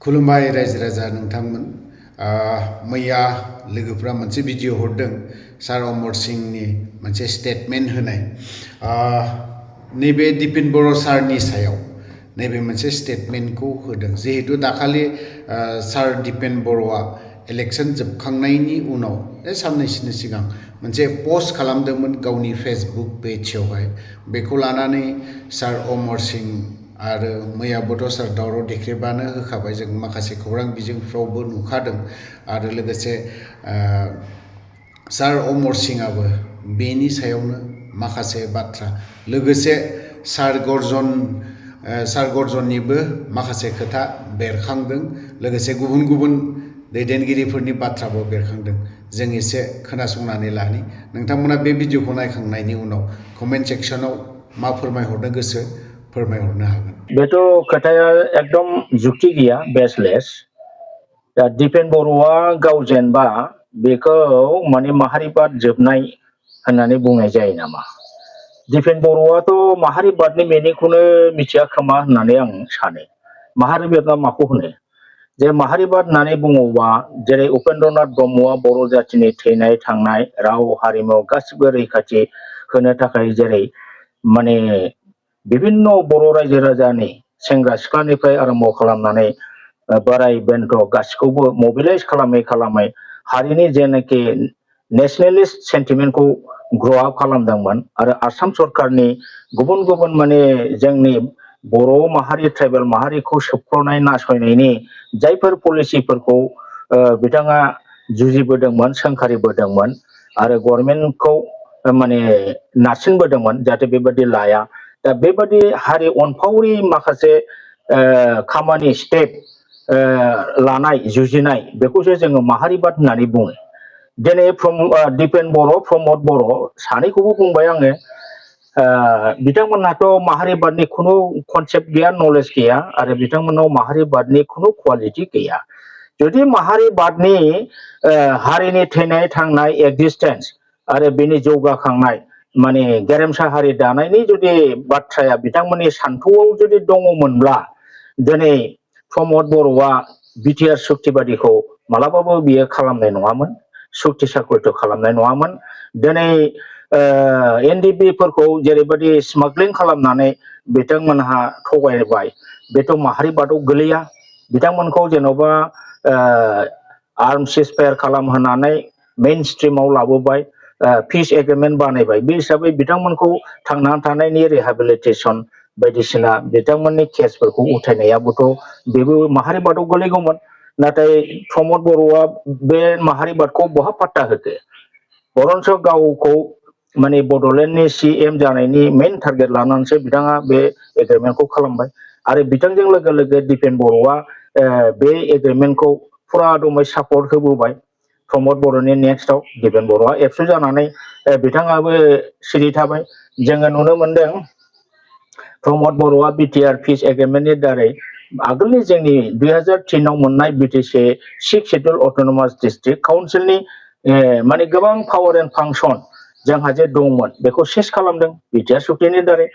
खुलुमबाय रायजो राजा नोंथांमोन मैया लोगोफ्रा मोनसे भिडिअ हरदों सार अमर सिंहनि मोनसे स्टेटमेन्ट होनाय नैबे दिपेन बर' सारनि सायाव नैबे मोनसे स्टेटमेन्टखौ होदों जिहेतु दाखालि सार दिपेन बर'आ इलेक्शन जोबखांनायनि उनाव साननैसोनि सिगां मोनसे पस्ट खालामदोंमोन गावनि फेसबुक पेजआवहाय बेखौ लानानै सार अमर सिंह आरो मैयाबोथ' सार दावराव देख्रेबानो होखाबाय जों माखासे खौरां बिजोंफ्रावबो नुखादों आरो लोगोसे सार अमर सिंहआबो बेनि सायावनो माखासे बाथ्रा लोगोसे सार गर्जननिबो माखासे खोथा बेरखांदों लोगोसे गुबुन गुबुन दैदेनगिरिफोरनि बाथ्राबो बेरखांदों जों एसे खोनासंनानै लानि नोंथांमोना बे भिडिअखौ नायखांनायनि उनाव कमेन्ट सेक्सनाव मा फोरमायहरनो गोसो फोरमायहरनो हागोन। बेथ' खोथाया एकदम जुक्ति गैया बेसलेस दा दिपेन बर'आ गाव जेनबा बेखौ माने माहारिबाद जोबनाय होननानै बुंनाय जायो नामा? दिपेन बर'आथ' माहारिबादनि मिनिंखौनो मिथिया खोमा होननानै आं सानो। माहारिबादआ माखौ होनो? जे माहारिबाद होननानै बुङोबा जेरै उपेन्द्रनाथ ब्रह्मआ बर' जातिनि थैनाय थांनाय राव हारिमु गासिबो रैखाथि होनो थाखाय जेरै माने विभिन्न बर' रायजो राजानि सेंग्रा सिख्लानिफ्राय आरम्भ खालामनानै बोराय बेन्थ गासिखौबो मोबिलाइज खालामै हारिनि जेनाखि नेशनेलिस्ट सेन्टिमेन्टखौ ग्र' आप खालामदोंमोन आरो आसाम सरकारनि गुबुन गुबुन माने जोंनि बर' माहारि ट्राइबेल माहारिखौ सोबख्ल'नाय नासयनायनि जायफोर पलिसिफोरखौ बिथाङा जुजिबोदोंमोन सोंखारिबोदोंमोन आरो गभर्नमेन्टखौ माने नारसिनबोदोंमोन जाहाथे बेबादि लाया दा बेबादि हारि अनफावरि माखासे खामानि स्टेप लानाय जुजिनाय बेखौसो जोङो माहारिबाद होननानै बुङो। दिनै दिपेन बर' प्रमद बर' सानैखौबो बुंबाय आङो बिथांमोनहाथ' माहारिबादनि खुनु कनसेप्ट गैया नलेज गैया आरो बिथांमोनाव माहारिबादनि खुनु क्वालिटि गैया। जुदि माहारिबादनि हारिनि थैनाय थांनाय एक्जिस्टेन्स आरो बेनि जौगाखांनाय माने गेरेमसा हारि दानायनि जुदि बाथ्राया बिथांमोननि सान्थौआव जुदि दङमोनब्ला दिनै प्रमद बर'आ बिटिआर सुक्तिबादिखौ मालाबाबो बियो खालामनाय नङामोन सुक्ति साकुर्त खालामनाय नङामोन। दिनै एनडिपिफोरखौ जेरैबायदि स्मागलिं खालामनानै बिथांमोनहा थगायबाय बेथ' माहारिबादाव गोलैया। बिथांमोनखौ जेन'बा आर्म सिजफायार खालामहोनानै मेइन स्ट्रिमाव लाबोबाय पिस एग्रिमेन्ट बानायबाय बे हिसाबै बिथांमोनखौ थांनानै थानायनि रिहेबिलिटेसन बायदिसिना बिथांमोननि केसफोरखौ उथायनायाबोथ' बेबो माहारिबादाव गोलैगौमोन। नाथाय प्रमद बर'आ बे माहारिबादखौ बहा पात्ता होखो बरन्स गावखौ माने बड'लेण्डनि CM जानायनि मेइन टारगेट लानानैसो बिथाङा बे एग्रिमेन्टखौ खालामबाय आरो बिथांजों लोगो लोगो दिपेन बर'आ बे एग्रिमेन्टखौ फुरा दमै सापर्ट होबोबाय। प्रमद बर'नि नेक्स्टआव दिपेन बर'आ एबसु जानानै बिथाङाबो सिरि थाबाय। जोङो नुनो मोनदों प्रमद बर'आ बिटिआर पिस एग्रिमेन्टनि दारै आगोलनि जोंनि 2003 आव मोननाय बिटिसि 6 शेड्युल अट'नमास डिस्ट्रिक्ट काउन्सिलनि माने गोबां पावार एन्ड फांसन जोंहा जे दंमोन बेखौ सेस खालामदों बिटिआर सुक्तिनि दारै।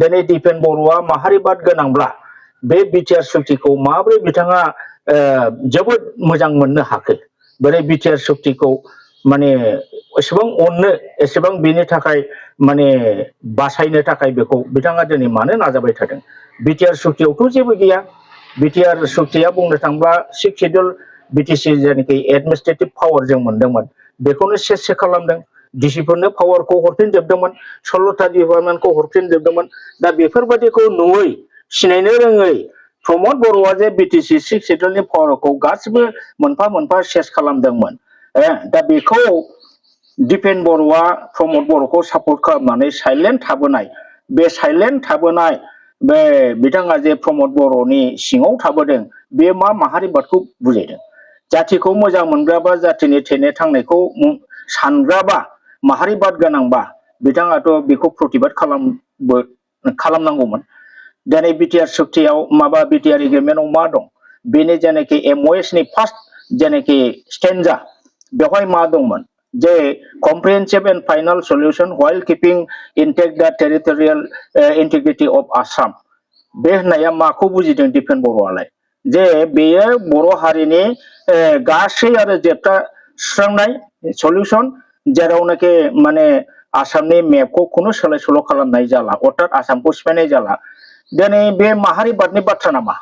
दिनै दिपेन बर'आ माहारिबाद गोनांब्ला बे बिटिआर सुक्तिखौ माबोरै बिथाङा जोबोद मोजां मोननो हाखो बोरै बिटिआर सुक्तिखौ माने एसेबां अननो एसेबां बेनि थाखाय माने बासायनो थाखाय बेखौ बिथाङा दिनै मानो नाजाबाय थादों। बिटिआर सुक्तियावथ' जेबो गैया। बिटिआर सुक्तिया बुंनो थांब्ला 6 शेड्युल बिटिसि जेनाखि एडमिनिस्ट्रेटिभ पावार जों मोनदोंमोन बेखौनो सेससो खालामदों। डिसिफोरनो पावारखौ हरफिनजोबदोंमोन 16था डिपार्टमेन्टखौ हरफिनजोबदोंमोन। दा बेफोरबादिखौ नुयै सिनायनो रोङै प्रमद बर'आ जे बिटिसि 6 शेड्युलनि पावारखौ गासिबो मोनफा मोनफा सेस खालामदोंमोन दा बेखौ दिपेन बर'आ प्रमद बर'खौ सापर्ट खालामनानै साइलेन्ट थाबोनाय बे साइलेन्ट थाबोनाय बे बिथाङा जे प्रमद बर'नि सिङाव थाबोदों बे मा माहारिबादखौ बुजायदों। जातिखौ मोजां मोनग्राबा जातिनि थैनाय थांनायखौ सानग्राबा माहारिबाद गोनांबा बिथाङाथ' बेखौ प्रतिबाद खालामनांगौमोन। दिनै बिटिआर सुक्तियाव माबा बिटिआर एग्रिमेन्टआव मा दं बेनि जेनाखि MOSनि फार्स्ट जेनाखि स्टेन्जा बेवहाय मा दंमोन जे comprehensive and final solution while keeping intact the territorial integrity of Assam बे होननाया माखौ बुजिदों दिपेन बर'आलाय जे बेयो बर' हारिनि गासै आरो जेबथा सुस्रांनाय सलिउसन जेरावनाखि माने आसामनि मेपखौ खुनु सोलाय सोल' खालामनाय जाला अर्थात आसामखौ सिफायनाय जाला दिनै बे माहारिबादनि बाथ्रा नामा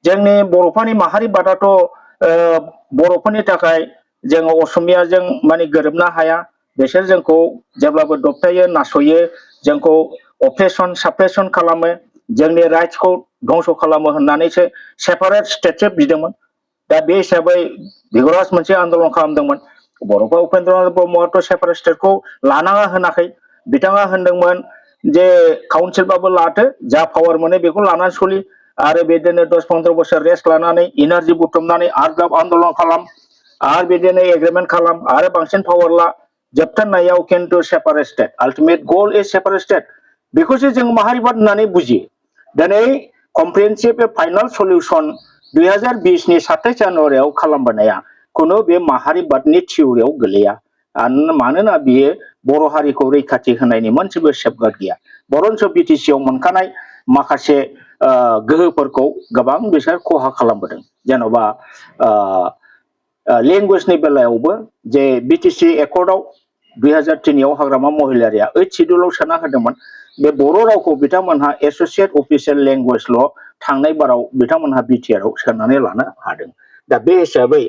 जोंनि बर'फोरनि माहारिबादाथ' बर'फोरनि थाखाय जोङो असमियाजों माने गोरोबनो हाया बिसोर जोंखौ जेब्लाबो दबथायो नासयो जोंखौ अप्रेसन साप्रेसन खालामो जोंनि राइट्सखौ धंस' खालामो होननानैसो सेपारेट स्टेटसो बिदोंमोन दा बे हिसाबै बिगुराज मोनसे आन्दलन खालामदोंमोन बर'फा उपेन्द्रनाथ ब्रह्मआथ' सेपारेट स्टेटखौ लानाङा होनाखै बिथाङा होनदोंमोन जे काउन्सिलबाबो लाथो जा पावार मोनो बेखौ लानानै सलि आरो बिदिनो 10-15 बोसोर रेस्ट लानानै इनार्जि बुथुमनानै आरो आन्दलन खालाम आरो बिदिनो एग्रिमेन्ट खालाम आरो बांसिन पावार ला जोबथारनायाव खिन्थु सेपारेट स्टेट आल्टिमेट गल इज सेपारेट स्टेट बेखौसो जों माहारिबाद होननानै बुजियो दिनै कमप्रिहेन्सिभ फाइनाल सलिउसन 2020नि 27 जानुवारियाव खालामबोनाया खुनु बे माहारिबादनि थिउरियाव गोलैया मानोना बियो बर' हारिखौ रैखाथि होनायनि मोनसेबो सेफगार्ड गैया बरन्स बिटिसिआव मोनखानाय माखासे गोहोफोरखौ गोबां बिसोर खहा खालामबोदों जेन'बा लेंगुवेजनि बेलायावबो जे बिटिसि एकर्डआव 2003आव हाग्रामा महिलारिया 8 सिडिउलाव सोना होदोंमोन बे बर' रावखौ बिथांमोनहा एसोसिएट अफिसियेल लैंग्वेजल' थांनाय बाराव बिथांमोनहा बिटिआरआव सोनानै लानो हादों दा बे हिसाबै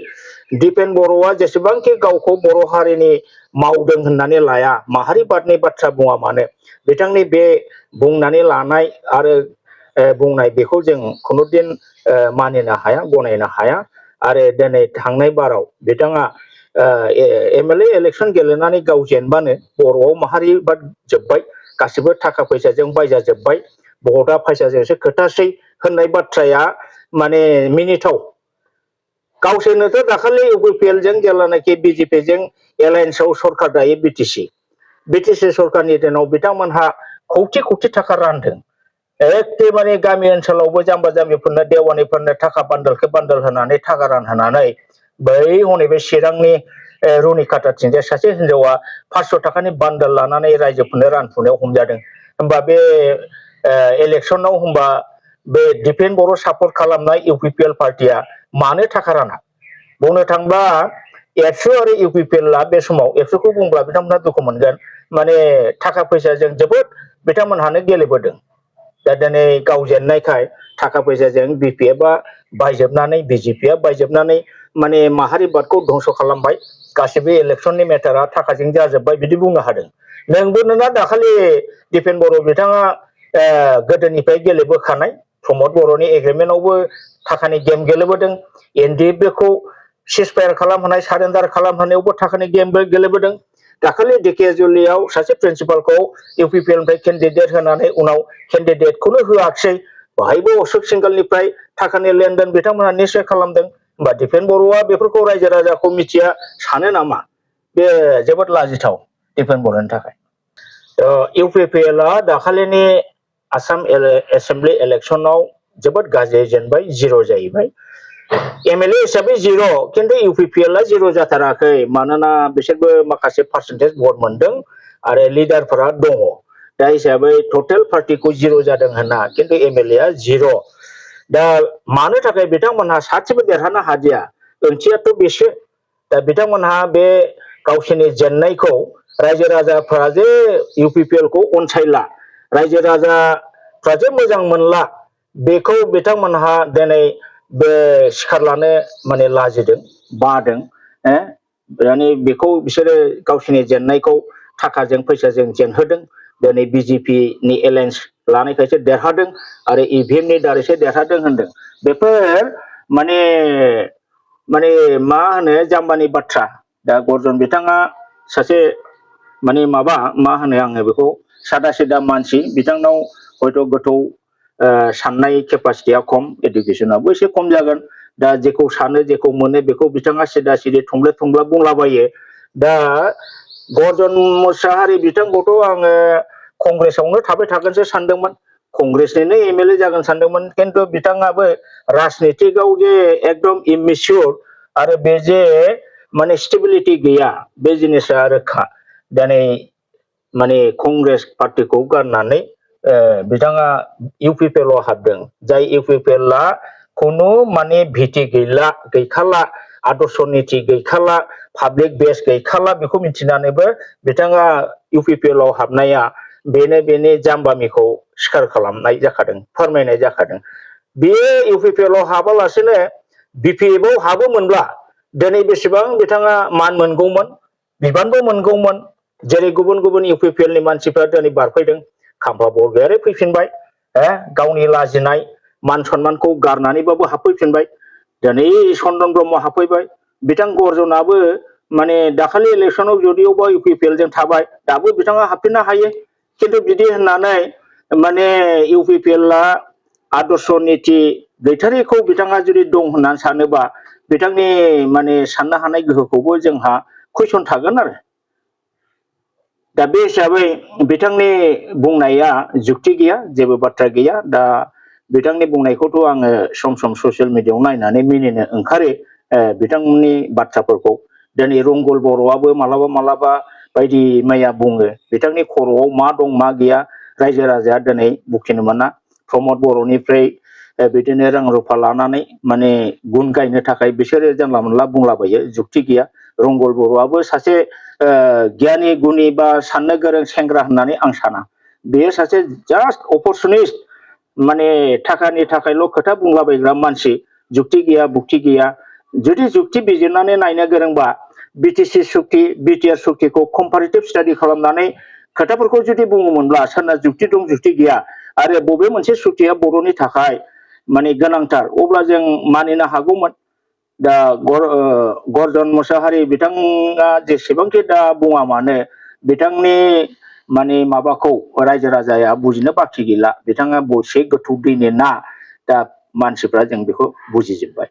दिपेन बर'आ जेसेबांखि गावखौ बर' हारिनि मावदों होननानै लाया माहारिबादनि बाथ्रा बुङा मानो बिथांनि बे बुंनानै लानाय आरो बुंनाय बेखौ जों खुनुदिन मानिनो हाया गनायनो हाया आरो दिनै थांनाय बाराव बिथाङा एमएलए इलेक्सन गेलेनानै गाव जेनबानो बर'आव माहारिबाद जोब्बाय गासिबो थाखा फैसाजों बायजाजोब्बाय भटआ फैसाजोंसो खोथासै होननाय बाथ्राया माने मिनिथाव गावसोरनोथ' दाखालि इउपिपिएलजों जेब्लानाखि बिजेपिजों एलायन्सआव सरकार दायो बिटिसि सरकारनि दिनाव बिथांमोनहा खौथि खौथि थाखा रानदों एखेबारे गामि ओनसोलावबो जाम्बा जाम्बिफोरनो देवानिफोरनो थाखा बान्दोलखौ बान्दोल होनानै थाखा रानहोनानै बै हनै बे चिरांनि रुनिकाटाथिंजाय सासे हिनजावा 500 थाखानि बान्दोल लानानै रायजोफोरनो रानफुनायाव हमजादों होमबा बे इलेक्सनाव होमबा बे दिपेन बर' सापर्ट खालामनाय इउपिपिएल पार्टिया मानो थाखा राना बुंनो थांबा एबसु आरो इउपिपिएलआ बे समाव एबसुखौ बुंब्ला बिथांमोनहा दुखु मोनगोन माने थाखा फैसाजों जोबोद बिथांमोनहानो गेलेबोदों दा दिनै गाव जेननायखाय थाखा फैसाजों बिपिएफआ बायजोबनानै बिजेपिआ बायजोबनानै माने माहारिबादखौ धंस' खालामबाय गासिबो इलेक्सननि मेटारा थाखाजों जाजोब्बाय बिदि बुंनो हादों नोंबो नोंना दाखालि दिपेन बर' बिथाङा गोदोनिफ्राय गेलेबोखानाय प्रमद बर'नि एग्रिमेन्टआवबो थाखानि गेम गेलेबोदों एनडिएफबिखौ सिजफायार खालामहोनाय सारेन्डार खालामहोनायावबो थाखानि गेम गेलेबोदों दाखालि धेकियाजुलियाव सासे प्रिन्सिपालखौ इउपिपिएलनिफ्राय केन्डिडेट होनानै उनाव केन्डिडेटखौनो होआखिसै बाहायबो अशोक सिंगलनिफ्राय थाखानि लेनदेन बिथांमोनहा निश्चय खालामदों होमबा दिपेन बर'आ बेफोरखौ रायजो राजाखौ मिथिया सानो नामा बे जोबोद लाजिथाव दिपेन बर'नि थाखाय इउपिपिएलआ दाखालिनि आसाम एसेम्बलि इलेक्सनाव जोबोद गाज्रि जेनबाय जिर' जाहैबाय एमएलए हिसाबै जिर' किन्तु इउपिपिएलआ जिर' जाथाराखै मानोना बिसोरबो माखासे पार्सेन्टेज भट मोनदों आरो लिडारफोरा दङ दा हिसाबै टटेल पार्टिखौ जिर' जादों होनना किन्तु एमएलएआ जिर' दा मानो थाखाय बिथांमोनहा सासेबो देरहानो हादिया ओंथियाथ' बेसो दा बिथांमोनहा बे गावसोरनि जेननायखौ रायजो राजाफोरा जे इउपिपिएलखौ अनसायला रायजो राजाफ्रा जे मोजां मोनला बेखौ बिथांमोनहा दिनै बे सिखार लानो माने लाजिदों बादों माने बेखौ बिसोरो गावसोरनि जेननायखौ थाखाजों फैसाजों जेनहोदों दिनै बिजेपिनि एलायन्स लानायखायसो देरहादों आरो इभिएमनि दारैसो देरहादों होनदों बेफोर माने माने मा होनो जाम्बानि बाथ्रा दा गर्जन बिथाङा सासे माने मा होनो आङो बेखौ सादा सिदा मानसि बिथांनाव हयथ' गोथौ साननाय केपासिटिया खम एडुकेसनाबो एसे खम जागोन दा जेखौ सानो जेखौ मोनो बेखौ बिथाङा सिदा सिदि थंब्ले थंब्ला बुंलाबायो दा गर्जन मुसाहारि बिथांखौथ' आङो कंग्रेसावनो थाबाय थागोनसो सानदोंमोन कंग्रेसनिनो एमएलए जागोन सानदोंमोन किन्तु बिथाङाबो राजनितिकआव जे एकदम इमिचियर आरो बे जे माने स्टेबिलिटि गैया बे जिनिसा रोखा दिनै माने कंग्रेस पार्टिखौ गारनानै बिथाङा इउपिपिएलआव हाबदों जाय इउपिपिएलआ खुनु माने भिटि गैखाला आदर्श नीति गैखाला पाब्लिक बेस गैखाला बेखौ मिथिनानैबो बिथाङा UPPL आव हाबनाया बेनि जाम्बामिखौ सिखार खालामनाय जाखादों फोरमायनाय जाखादों बेयो UPPL आव हाबालासेनो BPF आव हाबोमोनब्ला दिनै बेसेबां बिथाङा मान मोनगौमोन बिबानबो मोनगौमोन जेरै गुबुन UPPL नि मानसिफ्रा दिनै बारफैदों खाम्फा बरगयारि फैफिनबाय गावनि लाजिनाय मान सन्मानखौ गारनानैबाबो हाबफैफिनबाय दिनै चन्दन ब्रह्म हाबफैबाय बिथां गर्जनाबो माने दाखालि इलेक्सनाव जदिअबा UPPL जों थाबाय दाबो बिथाङा हाबफिननो हायो खिन्थु बिदि होननानै माने UPPL आ आदर्श नीति गैथारिखौ बिथाङा जुदि दं होननानै सानोबा बिथांनि माने साननो हानाय गोहोखौबो जोंहा कुइसन थागोन आरो दा बे हिसाबै बिथांनि बुंनाया जुक्ति गैया जेबो बाथ्रा गैया दा बिथांनि बुंनायखौथ' आङो सम ससियेल मिडियायाव नायनानै मिनिनो ओंखारो बिथांनि बाथ्राफोरखौ दिनै रंगल बर'आबो मालाबा बायदि मैया बुङो बिथांनि खर'आव मा दं मा गैया रायजो राजाया दिनै बुखिनो मोना प्रमद बर'निफ्राय बिदिनो रां रुफा लानानै माने गुन गायनो थाखाय बिसोरो जानला मोनला बुंलाबायो जुक्ति गैया रंगल बर'आबो सासे गियानि गुनि बा साननो गोरों सेंग्रा होननानै आं साना बेयो सासे जास्ट अपरचुनिस्ट माने थाखानि थाखायल' खोथा बुंलाबायग्रा मानसि जुक्ति गैया बुक्ति गैया जुदि जुक्ति बिजिरनानै नायनो गोरोंबा BTC सुक्ति BTR सुक्तिखौ कम्पारेटिभ स्टाडि खालामनानै खोथाफोरखौ जुदि बुङोमोनब्ला सोरना जुक्ति दं जुक्ति गैया आरो बबे मोनसे सुक्तिया बर'नि थाखाय माने गोनांथार अब्ला जों मानिनो हागौमोन दा गर्जन मोसाहारि बिथाङा जेसेबांखि दा बुङा मानो बिथांनि माने माबाखौ रायजो राजाया बुजिनो बाखि गैला बिथाङा बसे गोथौ दैनि ना दा मानसिफ्रा जों बेखौ बुजिजोब्बाय